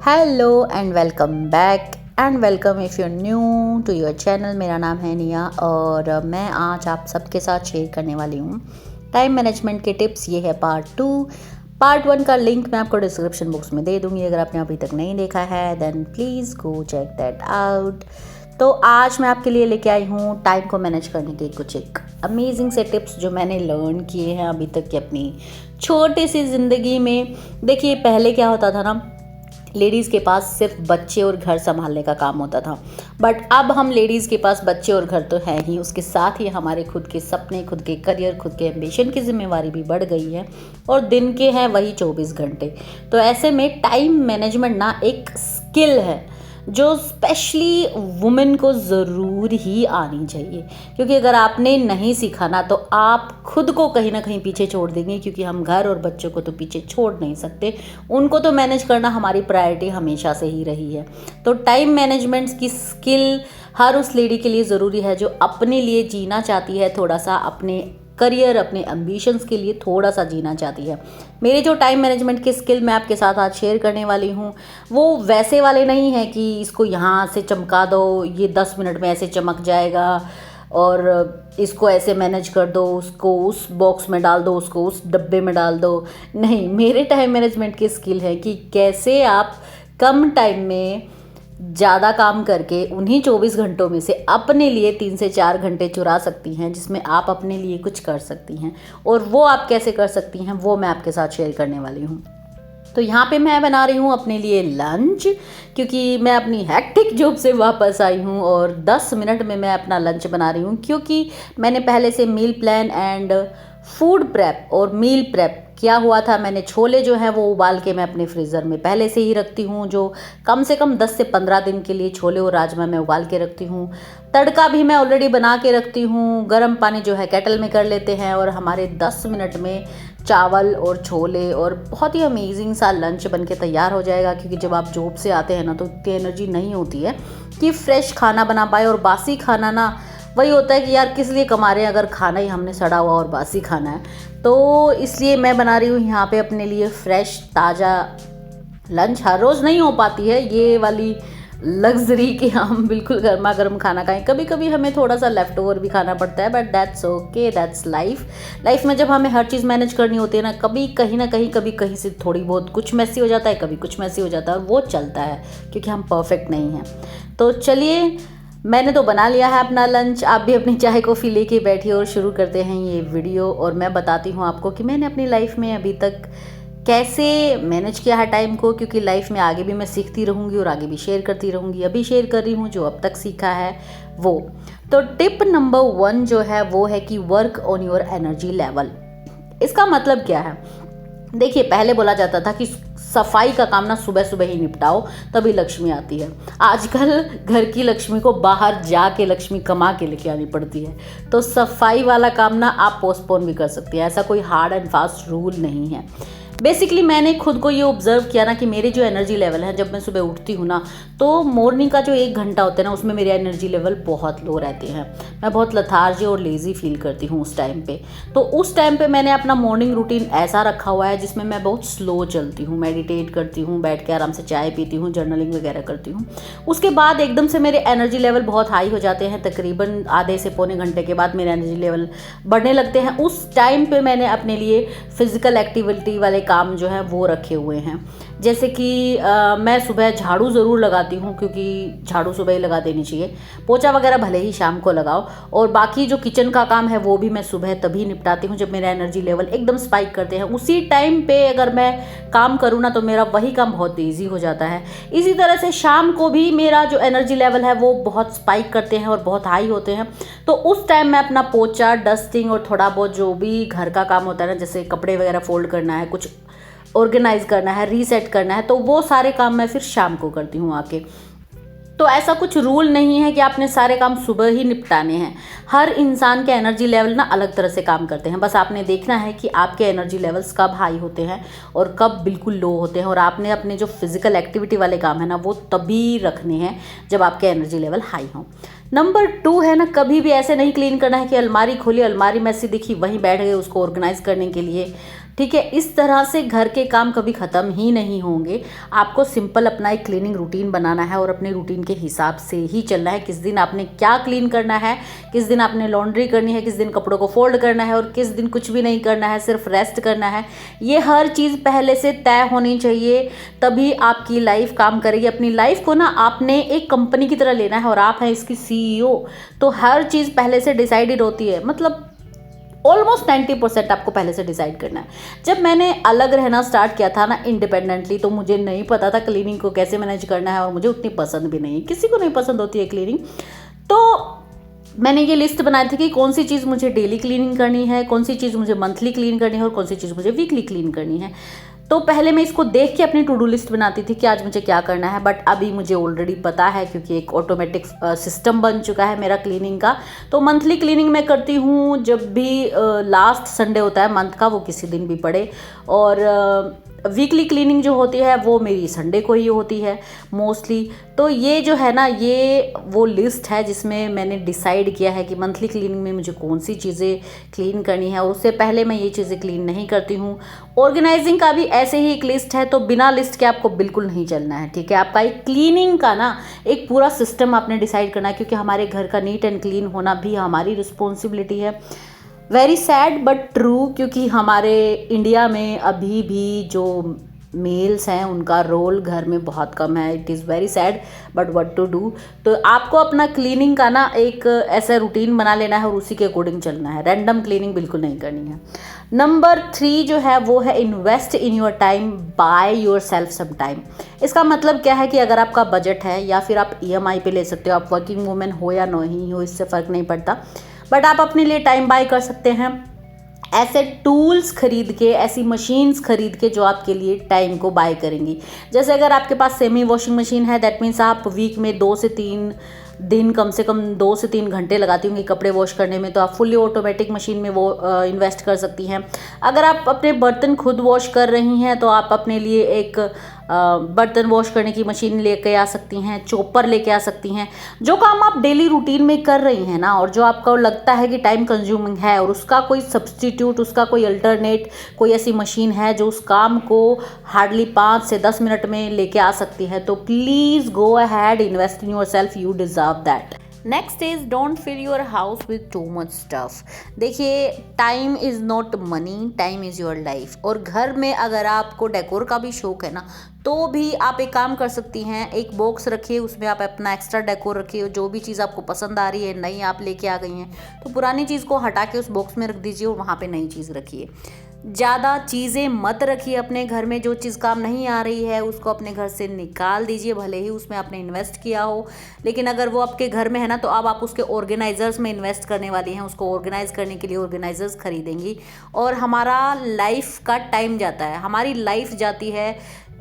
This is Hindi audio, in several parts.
Hello and welcome back and welcome if you new to your channel. मेरा नाम है निया और मैं आज आप सबके साथ शेयर करने वाली हूँ टाइम मैनेजमेंट के टिप्स। ये है पार्ट 2। पार्ट 1 का लिंक मैं आपको डिस्क्रिप्शन बॉक्स में दे दूँगी। अगर आपने अभी तक नहीं देखा है then please go check that out. तो आज मैं आपके लिए लेके आई हूँ टाइम को मैनेज करने के कुछ एक अमेजिंग से टिप्स जो मैंने लर्न किए हैं अभी तक की अपनी छोटी सी ज़िंदगी में। देखिए पहले क्या होता था ना, लेडीज़ के पास सिर्फ बच्चे और घर संभालने का काम होता था, बट अब हम लेडीज़ के पास बच्चे और घर तो है ही, उसके साथ ही हमारे खुद के सपने, खुद के करियर, खुद के एम्बिशन की जिम्मेवारी भी बढ़ गई है और दिन के हैं वही 24 घंटे। तो ऐसे में टाइम मैनेजमेंट ना एक स्किल है जो स्पेशली वुमेन को ज़रूर ही आनी चाहिए, क्योंकि अगर आपने नहीं सीखा ना तो आप खुद को कहीं ना कहीं पीछे छोड़ देंगे, क्योंकि हम घर और बच्चों को तो पीछे छोड़ नहीं सकते, उनको तो मैनेज करना हमारी प्रायोरिटी हमेशा से ही रही है। तो टाइम मैनेजमेंट की स्किल हर उस लेडी के लिए ज़रूरी है जो अपने लिए जीना चाहती है, थोड़ा सा अपने करियर, अपने एम्बिशंस के लिए थोड़ा सा जीना चाहती है। मेरे जो टाइम मैनेजमेंट के स्किल मैं आपके साथ आज शेयर करने वाली हूँ वो वैसे वाले नहीं हैं कि इसको यहाँ से चमका दो, ये 10 मिनट में ऐसे चमक जाएगा और इसको ऐसे मैनेज कर दो, उसको उस बॉक्स में डाल दो, उसको उस डब्बे में डाल दो। नहीं, मेरे टाइम मैनेजमेंट की स्किल है कि कैसे आप कम टाइम में ज़्यादा काम करके उन्हीं 24 घंटों में से अपने लिए 3 से 4 घंटे चुरा सकती हैं, जिसमें आप अपने लिए कुछ कर सकती हैं। और वो आप कैसे कर सकती हैं वो मैं आपके साथ शेयर करने वाली हूँ। तो यहाँ पे मैं बना रही हूँ अपने लिए लंच, क्योंकि मैं अपनी हेक्टिक जॉब से वापस आई हूँ और 10 मिनट में मैं अपना लंच बना रही हूँ, क्योंकि मैंने पहले से meal plan and food prep और मील प्रेप किया हुआ था। मैंने छोले जो हैं वो उबाल के मैं अपने फ्रीज़र में पहले से ही रखती हूँ, जो कम से कम 10 से 15 दिन के लिए छोले और राजमा मैं उबाल के रखती हूँ। तड़का भी मैं ऑलरेडी बना के रखती हूँ, गर्म पानी जो है केटल में कर लेते हैं और हमारे 10 मिनट में चावल और छोले और बहुत ही अमेजिंग सा लंच बन के तैयार हो जाएगा। क्योंकि जब आप जॉब से आते हैं ना तो इतनी एनर्जी नहीं होती है कि फ्रेश खाना बना पाए, और बासी खाना ना वही होता है कि यार किस लिए कमा रहे हैं अगर खाना ही हमने सड़ा हुआ और बासी खाना है। तो इसलिए मैं बना रही हूँ यहाँ पे अपने लिए फ्रेश ताज़ा लंच। हर रोज़ नहीं हो पाती है ये वाली लग्जरी कि हम बिल्कुल गर्मा गर्म खाना खाएं, कभी कभी हमें थोड़ा सा लेफ्ट ओवर भी खाना पड़ता है, but that's okay, that's life में जब हमें हर चीज़ मैनेज करनी होती है ना, कभी कहीं ना कहीं कभी कहीं से थोड़ी बहुत कुछ मैसी हो जाता है, कभी कुछ मैसी हो जाता है, और वो चलता है क्योंकि हम परफेक्ट नहीं हैं। तो चलिए, मैंने तो बना लिया है अपना लंच, आप भी अपनी चाय कॉफ़ी लेके बैठिए और शुरू करते हैं ये वीडियो। और मैं बताती हूँ आपको कि मैंने अपनी लाइफ में अभी तक कैसे मैनेज किया है टाइम को, क्योंकि लाइफ में आगे भी मैं सीखती रहूँगी और आगे भी शेयर करती रहूँगी। अभी शेयर कर रही हूँ जो अब तक सीखा है वो। तो टिप नंबर 1 जो है वो है कि work on your energy level. इसका मतलब क्या है? देखिए, पहले बोला जाता था कि सफाई का काम ना सुबह सुबह ही निपटाओ तभी लक्ष्मी आती है। आजकल घर की लक्ष्मी को बाहर जाके लक्ष्मी कमा के लेके आनी पड़ती है। तो सफाई वाला काम ना आप पोस्टपोन भी कर सकती हैं, ऐसा कोई हार्ड एंड फास्ट रूल नहीं है। बेसिकली मैंने खुद को ये ऑब्जर्व किया ना कि मेरे जो एनर्जी लेवल है, जब मैं सुबह उठती हूँ ना तो मॉर्निंग का जो 1 घंटा होता है ना उसमें मेरे एनर्जी लेवल बहुत लो रहते हैं। मैं बहुत लथार्जी और लेज़ी फील करती हूँ उस टाइम पे। तो उस टाइम पे मैंने अपना मॉर्निंग रूटीन ऐसा रखा हुआ है जिसमें मैं बहुत स्लो चलती हूँ, मेडिटेट करती हूँ, बैठ के आराम से चाय पीती हूँ, जर्नलिंग वगैरह करती हूँ। उसके बाद एकदम से मेरे एनर्जी लेवल बहुत हाई हो जाते हैं। तकरीबन आधे से पौने घंटे के बाद मेरे एनर्जी लेवल बढ़ने लगते हैं। उस टाइम पे मैंने अपने लिए फिजिकल एक्टिविटी वाले काम जो है वो रखे हुए हैं। जैसे कि मैं सुबह झाड़ू ज़रूर लगाती हूँ, क्योंकि झाड़ू सुबह ही लगा देनी चाहिए। पोछा वगैरह भले ही शाम को लगाओ, और बाकी जो किचन का काम है वो भी मैं सुबह तभी निपटाती हूँ जब मेरा एनर्जी लेवल एकदम स्पाइक करते हैं। उसी टाइम पे अगर मैं काम करूँ ना तो मेरा वही काम बहुत तेज़ी हो जाता है। इसी तरह से शाम को भी मेरा जो एनर्जी लेवल है वो बहुत स्पाइक करते हैं और बहुत हाई होते हैं। तो उस टाइम मैं अपना पोछा, डस्टिंग और थोड़ा बहुत जो भी घर का काम होता है ना, जैसे कपड़े वगैरह फोल्ड करना है, कुछ ऑर्गेनाइज करना है, रीसेट करना है, तो वो सारे काम मैं फिर शाम को करती हूँ आके। तो ऐसा कुछ रूल नहीं है कि आपने सारे काम सुबह ही निपटाने हैं। हर इंसान के एनर्जी लेवल ना अलग तरह से काम करते हैं। बस आपने देखना है कि आपके एनर्जी लेवल्स कब हाई होते हैं और कब बिल्कुल लो होते हैं, और आपने अपने जो फिजिकल एक्टिविटी वाले काम है ना वो तभी रखने हैं जब आपके एनर्जी लेवल हाई हों। नंबर 2 है ना, कभी भी ऐसे नहीं क्लीन करना है कि अलमारी खोली, अलमारी मैसी दिखी, वहीं बैठ गए उसको ऑर्गेनाइज करने के लिए। ठीक है। इस तरह से घर के काम कभी ख़त्म ही नहीं होंगे। आपको सिंपल अपना एक क्लीनिंग रूटीन बनाना है और अपने रूटीन के हिसाब से ही चलना है। किस दिन आपने क्या क्लीन करना है, किस दिन आपने लॉन्ड्री करनी है, किस दिन कपड़ों को फोल्ड करना है और किस दिन कुछ भी नहीं करना है, सिर्फ रेस्ट करना है। ये हर चीज़ पहले से तय होनी चाहिए, तभी आपकी लाइफ काम करेगी। अपनी लाइफ को ना आपने एक कंपनी की तरह लेना है और आप हैं इसकी CEO, तो हर चीज़ पहले से डिसाइडेड होती है। मतलब ऑलमोस्ट 90% आपको पहले से डिसाइड करना है। जब मैंने अलग रहना स्टार्ट किया था ना इंडिपेंडेंटली, तो मुझे नहीं पता था क्लीनिंग को कैसे मैनेज करना है और मुझे उतनी पसंद भी नहीं है, किसी को नहीं पसंद होती है क्लीनिंग। तो मैंने ये लिस्ट बनाई थी कि कौन सी चीज़ मुझे डेली क्लीनिंग करनी है, कौन सी चीज़ मुझे मंथली क्लीन करनी है और कौन सी चीज़ मुझे वीकली क्लीन करनी है। तो पहले मैं इसको देख के अपनी टू डू लिस्ट बनाती थी कि आज मुझे क्या करना है, बट अभी मुझे ऑलरेडी पता है क्योंकि एक ऑटोमेटिक सिस्टम बन चुका है मेरा क्लीनिंग का। तो मंथली क्लीनिंग मैं करती हूँ जब भी लास्ट संडे होता है मंथ का, वो किसी दिन भी पड़े। और वीकली क्लीनिंग जो होती है वो मेरी संडे को ही होती है मोस्टली। तो ये जो है ना, ये वो लिस्ट है जिसमें मैंने डिसाइड किया है कि मंथली क्लीनिंग में मुझे कौन सी चीज़ें क्लीन करनी है और उससे पहले मैं ये चीज़ें क्लीन नहीं करती हूँ। ऑर्गेनाइजिंग का भी ऐसे ही एक लिस्ट है, तो बिना लिस्ट के आपको बिल्कुल नहीं चलना है, ठीक है। आपका एक क्लीनिंग का ना एक पूरा सिस्टम आपने डिसाइड करना है, क्योंकि हमारे घर का नीट एंड क्लीन होना भी हमारी रिस्पॉन्सिबिलिटी है। वेरी सैड बट ट्रू, क्योंकि हमारे इंडिया में अभी भी जो मेल्स हैं उनका रोल घर में बहुत कम है। It is very sad but what to do. तो आपको अपना क्लीनिंग का ना एक ऐसा रूटीन बना लेना है और उसी के अकॉर्डिंग चलना है। रैंडम क्लीनिंग बिल्कुल नहीं करनी है। नंबर 3 जो है वो है invest in your time, buy yourself some time. इसका मतलब क्या है कि अगर आपका बजट है या फिर आप EMI पे ले सकते हो, आप वर्किंग वूमेन हो या नहीं हो इससे फ़र्क नहीं पड़ता, बट आप अपने लिए टाइम बाय कर सकते हैं ऐसे टूल्स खरीद के, ऐसी मशीन्स खरीद के जो आपके लिए टाइम को बाय करेंगी। जैसे अगर आपके पास सेमी वॉशिंग मशीन है, दैट मीन्स आप वीक में 2 से 3 दिन, कम से कम 2 से 3 घंटे लगाती होंगी कपड़े वॉश करने में, तो आप फुल्ली ऑटोमेटिक मशीन में वो इन्वेस्ट कर सकती हैं। अगर आप अपने बर्तन खुद वॉश कर रही हैं तो आप अपने लिए एक बर्तन वॉश करने की मशीन लेके आ सकती हैं, चॉपर लेके आ सकती हैं। जो काम आप डेली रूटीन में कर रही हैं ना, और जो आपको लगता है कि टाइम कंज्यूमिंग है और उसका कोई सब्सटीट्यूट, उसका कोई अल्टरनेट, कोई ऐसी मशीन है जो उस काम को हार्डली 5 से 10 मिनट में लेके आ सकती है, तो please go ahead, invest in yourself, you deserve that. Next is don't fill your house with too much stuff. देखिए, time is not money, time is your life. और घर में अगर आपको डेकोर का भी शौक है ना, तो भी आप एक काम कर सकती हैं, एक बॉक्स रखिए, उसमें आप अपना एक्स्ट्रा डेकोर रखिए। जो भी चीज़ आपको पसंद आ रही है, नई आप लेके आ गई हैं, तो पुरानी चीज़ को हटा के उस बॉक्स में रख दीजिए और वहाँ पे नई चीज़ रखिए। ज़्यादा चीज़ें मत रखिए अपने घर में। जो चीज़ काम नहीं आ रही है उसको अपने घर से निकाल दीजिए, भले ही उसमें आपने इन्वेस्ट किया हो। लेकिन अगर वो आपके घर में है ना, तो अब आप उसके ऑर्गेनाइजर्स में इन्वेस्ट करने वाली हैं, उसको ऑर्गेनाइज करने के लिए ऑर्गेनाइजर्स खरीदेंगी। और हमारा लाइफ का टाइम जाता है, हमारी लाइफ जाती है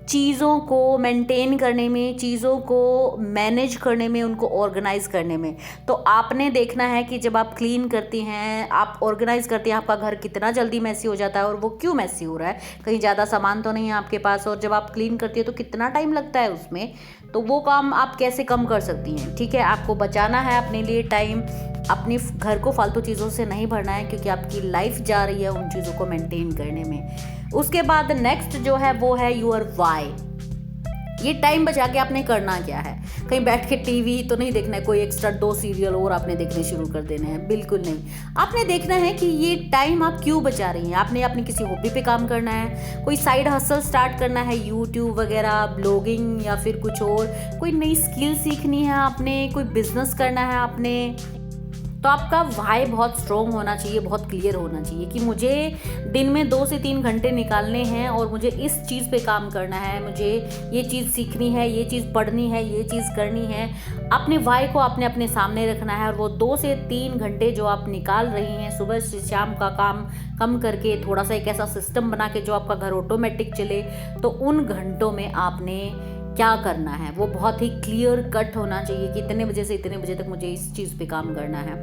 चीज़ों को मेंटेन करने में, चीज़ों को मैनेज करने में, उनको ऑर्गेनाइज करने में। तो आपने देखना है कि जब आप क्लीन करती हैं, आप ऑर्गेनाइज करती हैं, आपका घर कितना जल्दी मैसी हो जाता है और वो क्यों मैसी हो रहा है, कहीं ज़्यादा सामान तो नहीं है आपके पास। और जब आप क्लीन करती है तो कितना टाइम लगता है उसमें, तो वो काम आप कैसे कम कर सकती हैं। ठीक है, आपको बचाना है अपने लिए टाइम, अपने घर को फालतू चीज़ों से नहीं भरना है, क्योंकि आपकी लाइफ जा रही है उन चीज़ों को मेंटेन करने में। उसके बाद नेक्स्ट जो है वो है योर वाई। ये टाइम बचा के आपने करना क्या है, कहीं बैठ के टीवी तो नहीं देखना है, कोई एक्स्ट्रा 2 सीरियल और आपने देखने शुरू कर देने हैं, बिल्कुल नहीं। आपने देखना है कि ये टाइम आप क्यों बचा रही हैं। आपने अपनी किसी हॉबी पे काम करना है, कोई साइड हसल स्टार्ट करना है, यूट्यूब वगैरह, ब्लॉगिंग या फिर कुछ और, कोई नई स्किल सीखनी है आपने, कोई बिजनेस करना है आपने, तो आपका वाई बहुत स्ट्रॉन्ग होना चाहिए, बहुत क्लियर होना चाहिए कि मुझे दिन में 2 से 3 घंटे निकालने हैं और मुझे इस चीज़ पे काम करना है, मुझे ये चीज़ सीखनी है, ये चीज़ पढ़नी है, ये चीज़ करनी है। अपने वाई को आपने अपने सामने रखना है, और वो 2 से 3 घंटे जो आप निकाल रही हैं सुबह से शाम का काम कम करके, थोड़ा सा एक ऐसा सिस्टम बना के जो आपका घर ऑटोमेटिक चले, तो उन घंटों में आपने क्या करना है वो बहुत ही क्लियर कट होना चाहिए कि इतने बजे से इतने बजे तक मुझे इस चीज़ पे काम करना है,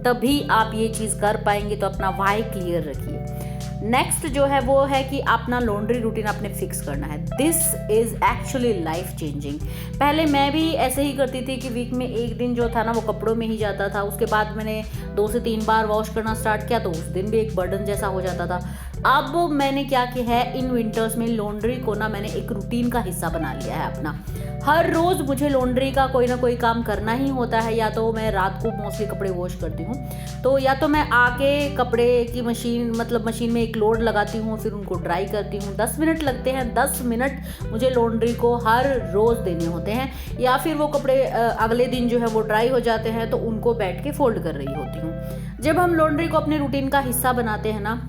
तभी आप ये चीज़ कर पाएंगे। तो अपना वाई क्लियर रखिए। नेक्स्ट जो है वो है कि अपना लॉन्ड्री रूटीन आपने फिक्स करना है। This is actually life changing. पहले मैं भी ऐसे ही करती थी कि वीक में एक दिन जो था ना वो कपड़ों में ही जाता था, उसके बाद मैंने 2 से 3 बार वॉश करना स्टार्ट किया, तो उस दिन भी एक बर्डन जैसा हो जाता था। अब मैंने क्या किया है, इन विंटर्स में लॉन्ड्री को ना मैंने एक रूटीन का हिस्सा बना लिया है अपना। हर रोज़ मुझे लॉन्ड्री का कोई ना कोई काम करना ही होता है। या तो मैं रात को मोस्टली कपड़े वॉश करती हूँ, तो या तो मैं आके कपड़े की मशीन में एक लोड लगाती हूँ, फिर उनको ड्राई करती हूँ। 10 मिनट लगते हैं, 10 मिनट मुझे लॉन्ड्री को हर रोज़ देने होते हैं। या फिर वो कपड़े अगले दिन जो है वो ड्राई हो जाते हैं, तो उनको बैठ के फोल्ड कर रही होती हूँ। जब हम लॉन्ड्री को अपने रूटीन का हिस्सा बनाते हैं ना,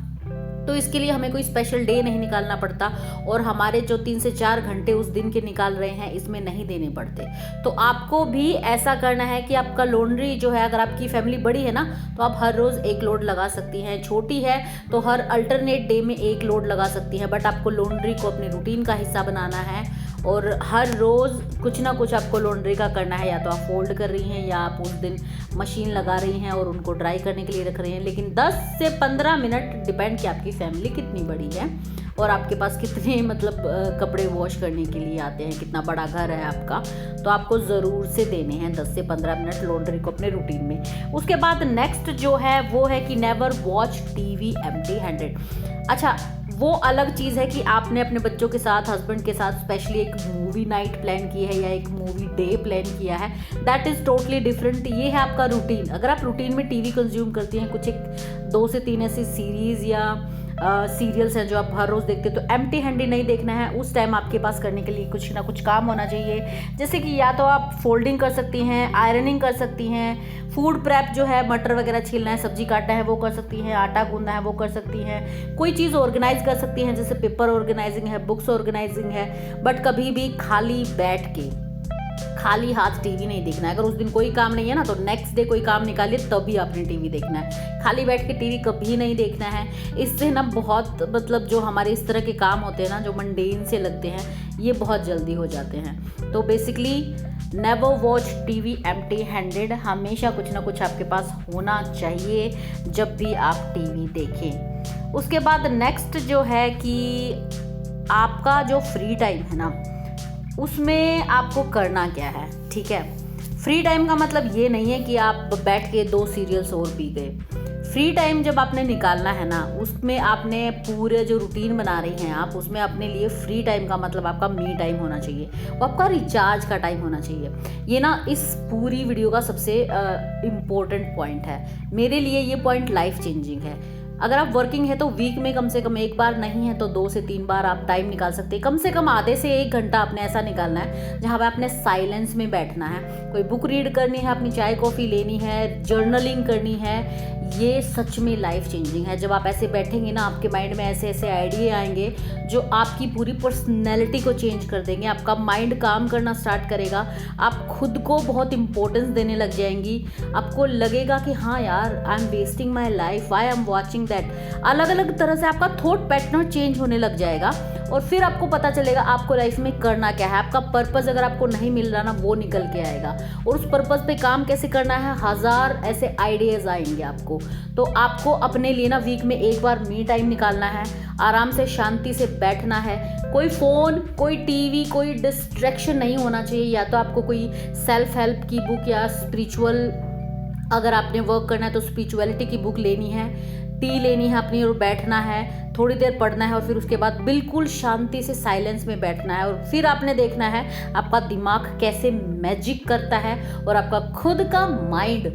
तो इसके लिए हमें कोई स्पेशल डे नहीं निकालना पड़ता, और हमारे जो 3 से 4 घंटे उस दिन के निकाल रहे हैं इसमें नहीं देने पड़ते। तो आपको भी ऐसा करना है कि आपका लॉन्ड्री जो है, अगर आपकी फैमिली बड़ी है ना, तो आप हर रोज़ एक लोड लगा सकती हैं। छोटी है तो हर अल्टरनेट डे में एक लोड लगा सकती हैं। बट आपको लॉन्ड्री को अपने रूटीन का हिस्सा बनाना है, और हर रोज़ कुछ ना कुछ आपको लॉन्ड्री का करना है। या तो आप फोल्ड कर रही हैं, या आप उस दिन मशीन लगा रही हैं और उनको ड्राई करने के लिए रख रही हैं। लेकिन 10 से 15 मिनट, डिपेंड कि आपकी फैमिली कितनी बड़ी है और आपके पास कितने कपड़े वॉश करने के लिए आते हैं, कितना बड़ा घर है आपका, तो आपको ज़रूर से देने हैं 10 से 15 मिनट लॉन्ड्री को अपने रूटीन में। उसके बाद नेक्स्ट जो है वो है कि never watch TV empty handed. अच्छा, वो अलग चीज़ है कि आपने अपने बच्चों के साथ, हस्बैंड के साथ स्पेशली एक मूवी नाइट प्लान की है या एक मूवी डे प्लान किया है, दैट इज़ टोटली डिफरेंट। ये है आपका रूटीन। अगर आप रूटीन में टीवी कंज्यूम करती हैं, कुछ एक 2 से 3 ऐसी सीरीज़ या सीरियल्स हैं जो आप हर रोज़ देखते हैं, तो एम्प्टी हैंडेड नहीं देखना है। उस टाइम आपके पास करने के लिए कुछ ना कुछ काम होना चाहिए, जैसे कि या तो आप फोल्डिंग कर सकती हैं, आयरनिंग कर सकती हैं, फूड प्रेप जो है, मटर वगैरह छीलना है, सब्जी काटना है, वो कर सकती हैं, आटा गूंदना है, वो कर सकती हैं, कोई चीज़ ऑर्गेनाइज कर सकती हैं, जैसे पेपर ऑर्गेनाइजिंग है, बुक्स ऑर्गेनाइजिंग है। बट कभी भी खाली बैठ के, खाली हाथ टीवी नहीं देखना है। अगर उस दिन कोई काम नहीं है ना, तो नेक्स्ट डे कोई काम निकालिए तभी आपने टीवी देखना है। खाली बैठ के टीवी कभी नहीं देखना है। इससे ना बहुत जो हमारे इस तरह के काम होते हैं ना, जो मंडेन से लगते हैं, ये बहुत जल्दी हो जाते हैं। तो basically never watch TV empty handed. हमेशा कुछ ना कुछ आपके पास होना चाहिए जब भी आप टीवी देखें। उसके बाद नेक्स्ट जो है कि आपका जो फ्री टाइम है ना, उसमें आपको करना क्या है, ठीक है। फ्री टाइम का मतलब ये नहीं है कि आप बैठ के 2 सीरियल्स और पी गए। फ्री टाइम जब आपने निकालना है ना, उसमें आपने पूरे जो रूटीन बना रही हैं आप, उसमें अपने लिए फ्री टाइम का मतलब आपका मी टाइम होना चाहिए, वो आपका रिचार्ज का टाइम होना चाहिए। ये ना इस पूरी वीडियो का सबसे इम्पोर्टेंट पॉइंट है। मेरे लिए ये पॉइंट लाइफ चेंजिंग है। अगर आप वर्किंग है तो वीक में कम से कम 1 बार, नहीं है तो 2 से 3 बार आप टाइम निकाल सकते हैं। कम से कम आधे से 1 घंटा आपने ऐसा निकालना है जहाँ पे आपने साइलेंस में बैठना है। कोई बुक रीड करनी है, अपनी चाय कॉफ़ी लेनी है, जर्नलिंग करनी है। ये सच में लाइफ चेंजिंग है। जब आप ऐसे बैठेंगे ना, आपके माइंड में ऐसे ऐसे आइडिया आएंगे जो आपकी पूरी पर्सनैलिटी को चेंज कर देंगे। आपका माइंड काम करना स्टार्ट करेगा, आप खुद को बहुत इंपॉर्टेंस देने लग जाएंगी। आपको लगेगा कि हाँ यार, I am wasting my life, I am watching that. अलग अलग तरह से आपका थॉट पैटर्न चेंज होने लग जाएगा, और फिर आपको पता चलेगा आपको लाइफ में करना क्या है। आपका पर्पस अगर आपको नहीं मिल रहा ना, वो निकल के आएगा, और उस पर्पस पे काम कैसे करना है, 1000 ऐसे आइडियाज़ आएंगे आपको। तो आपको अपने लिए ना वीक में 1 बार मी टाइम निकालना है, आराम से शांति से बैठना है। कोई फ़ोन, कोई टीवी, कोई डिस्ट्रैक्शन नहीं होना चाहिए। या तो आपको कोई सेल्फ हेल्प की बुक या स्पिरिचुअल, अगर आपने वर्क करना है तो स्पिरिचुअलिटी की बुक लेनी है, टी लेनी है अपनी, और बैठना है, थोड़ी देर पढ़ना है, और फिर उसके बाद बिल्कुल शांति से साइलेंस में बैठना है। और फिर आपने देखना है आपका दिमाग कैसे मैजिक करता है, और आपका खुद का माइंड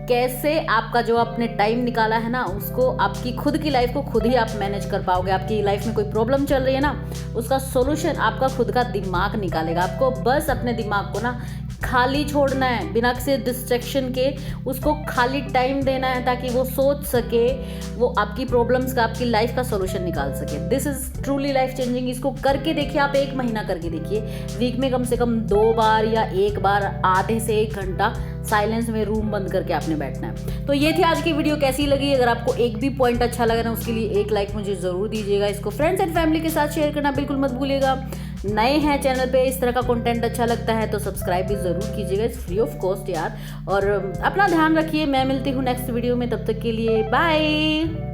कैसे, आपका जो आपने टाइम निकाला है ना, उसको, आपकी खुद की लाइफ को खुद ही आप मैनेज कर पाओगे। आपकी लाइफ में कोई प्रॉब्लम चल रही है ना, उसका सोल्यूशन आपका खुद का दिमाग निकालेगा। आपको बस अपने दिमाग को ना खाली छोड़ना है, बिना किसी डिस्ट्रैक्शन के उसको खाली टाइम देना है, ताकि वो सोच सके, वो आपकी प्रॉब्लम्स का, आपकी लाइफ का सोल्यूशन निकाल सके। This is truly life changing. इसको करके देखिए आप, 1 महीना करके देखिए। वीक में कम से कम 2 बार या 1 बार आधे से 1 घंटा साइलेंस में रूम बंद करके आपने बैठना है। तो ये थी आज की वीडियो। कैसी लगी? अगर आपको एक भी पॉइंट अच्छा लगा ना, उसके लिए 1 लाइक मुझे ज़रूर दीजिएगा। इसको फ्रेंड्स एंड फैमिली के साथ शेयर करना बिल्कुल मत भूलिएगा। नए हैं चैनल पे, इस तरह का कंटेंट अच्छा लगता है तो सब्सक्राइब भी ज़रूर कीजिएगा। इट्स फ्री ऑफ कॉस्ट यार। और अपना ध्यान रखिए। मैं मिलती हूँ नेक्स्ट वीडियो में, तब तक के लिए बाय।